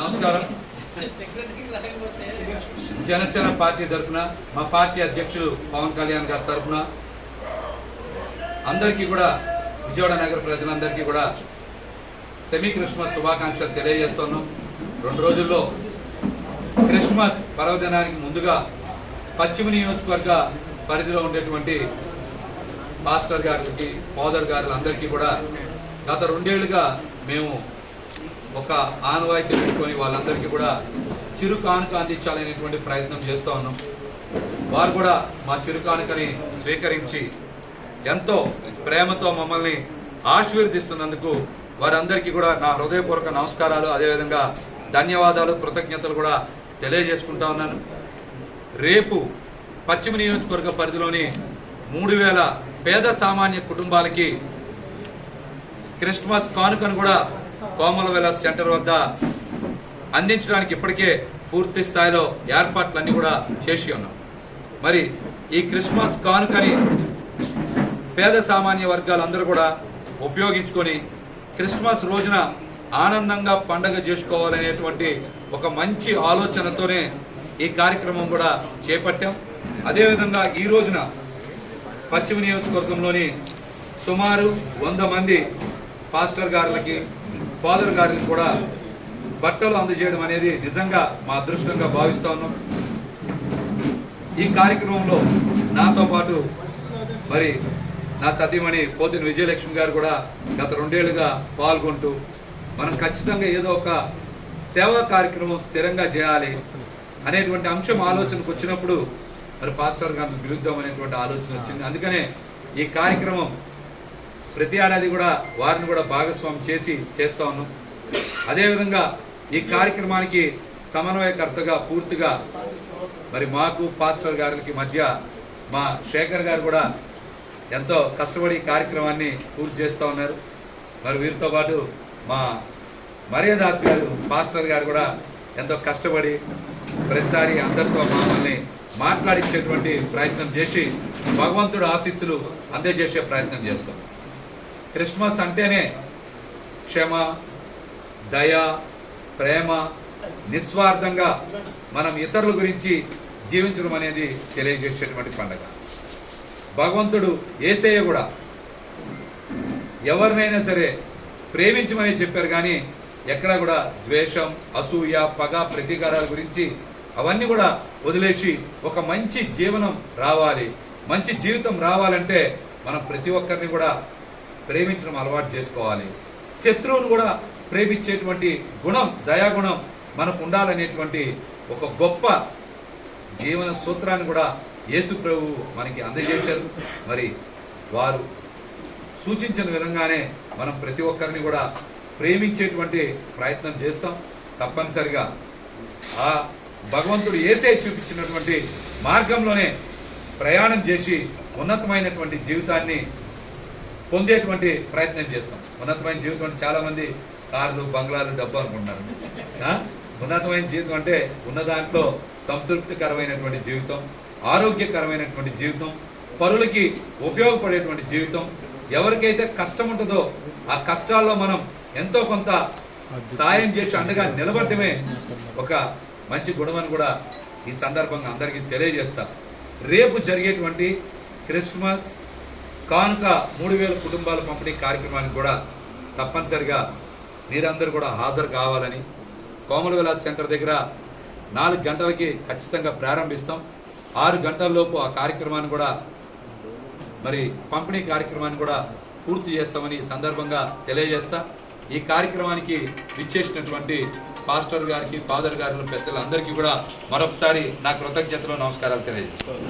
నమస్కారం. జనసేన పార్టీ తరఫున మా పార్టీ అధ్యక్షులు పవన్ కళ్యాణ్ గారి తరఫున అందరికీ కూడా విజయవాడ నగర ప్రజలందరికీ కూడా సెమీ క్రిస్మస్ శుభాకాంక్షలు తెలియజేస్తున్నాం. 2 రోజుల్లో క్రిస్మస్ పర్వదినానికి ముందుగా పశ్చిమ నియోజకవర్గ పరిధిలో ఉండేటువంటి మాస్టర్ గారికి, ఫాదర్ గారు అందరికీ కూడా గత 2 ఏళ్లుగా మేము ఒక ఆనవాయితీ పెట్టుకొని వాళ్ళందరికీ కూడా చిరు కానుక అందించాలనేటువంటి ప్రయత్నం చేస్తూ ఉన్నాం. వారు కూడా మా చిరు కానుకని స్వీకరించి ఎంతో ప్రేమతో మమ్మల్ని ఆశీర్వదిస్తున్నందుకు వారందరికీ కూడా నా హృదయపూర్వక నమస్కారాలు, అదేవిధంగా ధన్యవాదాలు, కృతజ్ఞతలు కూడా తెలియజేసుకుంటా ఉన్నాను. రేపు పశ్చిమ నియోజకవర్గ పరిధిలోని 3000 పేద సామాన్య కుటుంబాలకి క్రిస్మస్ కానుకను కూడా కోమలవెల సెంటర్ వద్ద అందించడానికి ఇప్పటికే పూర్తి స్థాయిలో ఏర్పాట్లన్నీ కూడా చేసి ఉన్నాం. మరి ఈ క్రిస్మస్ కానుకని పేద సామాన్య వర్గాలందరూ కూడా ఉపయోగించుకొని క్రిస్మస్ రోజున ఆనందంగా పండగ చేసుకోవాలనేటువంటి ఒక మంచి ఆలోచనతోనే ఈ కార్యక్రమం కూడా చేపట్టాం. అదేవిధంగా ఈ రోజున పశ్చిమ నియోజకవర్గంలోని సుమారు 100 మంది పాస్టర్ గారులకి, ఫాదర్ గారికి కూడా బట్టలు అందజేయడం అనేది నిజంగా మా అదృష్టంగా భావిస్తా ఉన్నాం. ఈ కార్యక్రమంలో నాతో పాటు మరి నా సతీమణి పోతిన విజయలక్ష్మి గారు కూడా గత 2 ఏళ్లుగా పాల్గొంటూ మనం ఖచ్చితంగా ఏదో ఒక సేవా కార్యక్రమం స్థిరంగా చేయాలి అనేటువంటి అంశం ఆలోచనకు వచ్చినప్పుడు మరి పాస్టర్ గారిని పిలుద్దాం అనేటువంటి ఆలోచన వచ్చింది. అందుకనే ఈ కార్యక్రమం ప్రతి ఏడాది కూడా వారిని కూడా భాగస్వామ్యం చేస్తా ఉన్నాం. అదేవిధంగా ఈ కార్యక్రమానికి సమన్వయకర్తగా పూర్తిగా మరి మాకు పాస్టర్ గారికి మధ్య మా శేఖర్ గారు కూడా ఎంతో కష్టపడి ఈ కార్యక్రమాన్ని పూర్తి చేస్తూ ఉన్నారు. మరి వీరితో పాటు మా మరియదాస్ గారు, పాస్టర్ గారు కూడా ఎంతో కష్టపడి ప్రతిసారి అందరితో మమ్మల్ని మాట్లాడించేటువంటి ప్రయత్నం చేసి భగవంతుడు ఆశీస్సులు అందజేసే ప్రయత్నం చేస్తాం. క్రిస్మస్ అంటేనే క్షమ, దయ, ప్రేమ, నిస్వార్థంగా మనం ఇతరుల గురించి జీవించడం అనేది తెలియజేసేటువంటి పండుగ. భగవంతుడు యేసయ్య కూడా ఎవరినైనా సరే ప్రేమించమని చెప్పారు, కానీ ఎక్కడా కూడా ద్వేషం, అసూయ, పగ, ప్రతీకారాల గురించి అవన్నీ కూడా వదిలేసి ఒక మంచి జీవనం రావాలి, మంచి జీవితం రావాలంటే మనం ప్రతి ఒక్కరిని కూడా ప్రేమించడం అలవాటు చేసుకోవాలి. శత్రువును కూడా ప్రేమించేటువంటి గుణం, దయాగుణం మనకు ఉండాలనేటువంటి ఒక గొప్ప జీవన సూత్రాన్ని కూడా యేసు ప్రభువు మనకి అందజేశారు. మరి వారు సూచించిన విధంగానే మనం ప్రతి ఒక్కరిని కూడా ప్రేమించేటువంటి ప్రయత్నం చేస్తాం. తప్పనిసరిగా ఆ భగవంతుడు యేసయ్య చూపించినటువంటి మార్గంలోనే ప్రయాణం చేసి ఉన్నతమైనటువంటి జీవితాన్ని పొందేటువంటి ప్రయత్నం చేస్తాం. ఉన్నతమైన జీవితం అంటే చాలా మంది కార్లు, బంగ్లాలు, డబ్బు అనుకుంటున్నారు. ఉన్నతమైన జీవితం అంటే ఉన్న దాంట్లో సంతృప్తికరమైనటువంటి జీవితం, ఆరోగ్యకరమైనటువంటి జీవితం, పరులకి ఉపయోగపడేటువంటి జీవితం. ఎవరికైతే కష్టం ఉంటుందో ఆ కష్టాల్లో మనం ఎంతో కొంత సాయం చేసి అండగా నిలబడటమే ఒక మంచి గుణమని కూడా ఈ సందర్భంగా అందరికీ తెలియజేస్తా. రేపు జరిగేటువంటి క్రిస్మస్ కానుక 3000 కుటుంబాల పంపిణీ కార్యక్రమానికి కూడా తప్పనిసరిగా మీరందరూ కూడా హాజరు కావాలని, కోమలవెల సెంటర్ దగ్గర 4 గంటలకి ఖచ్చితంగా ప్రారంభిస్తాం. 6 గంటలలోపు ఆ కార్యక్రమాన్ని కూడా మరి పంపిణీ కార్యక్రమాన్ని కూడా పూర్తి చేస్తామని ఈ సందర్భంగా తెలియజేస్తా. ఈ కార్యక్రమానికి విచ్చేసినటువంటి పాస్టర్ గారికి, ఫాదర్ గారు, పెద్దలందరికీ కూడా మరొకసారి నా కృతజ్ఞతలు, నమస్కారాలు తెలియజేస్తాను.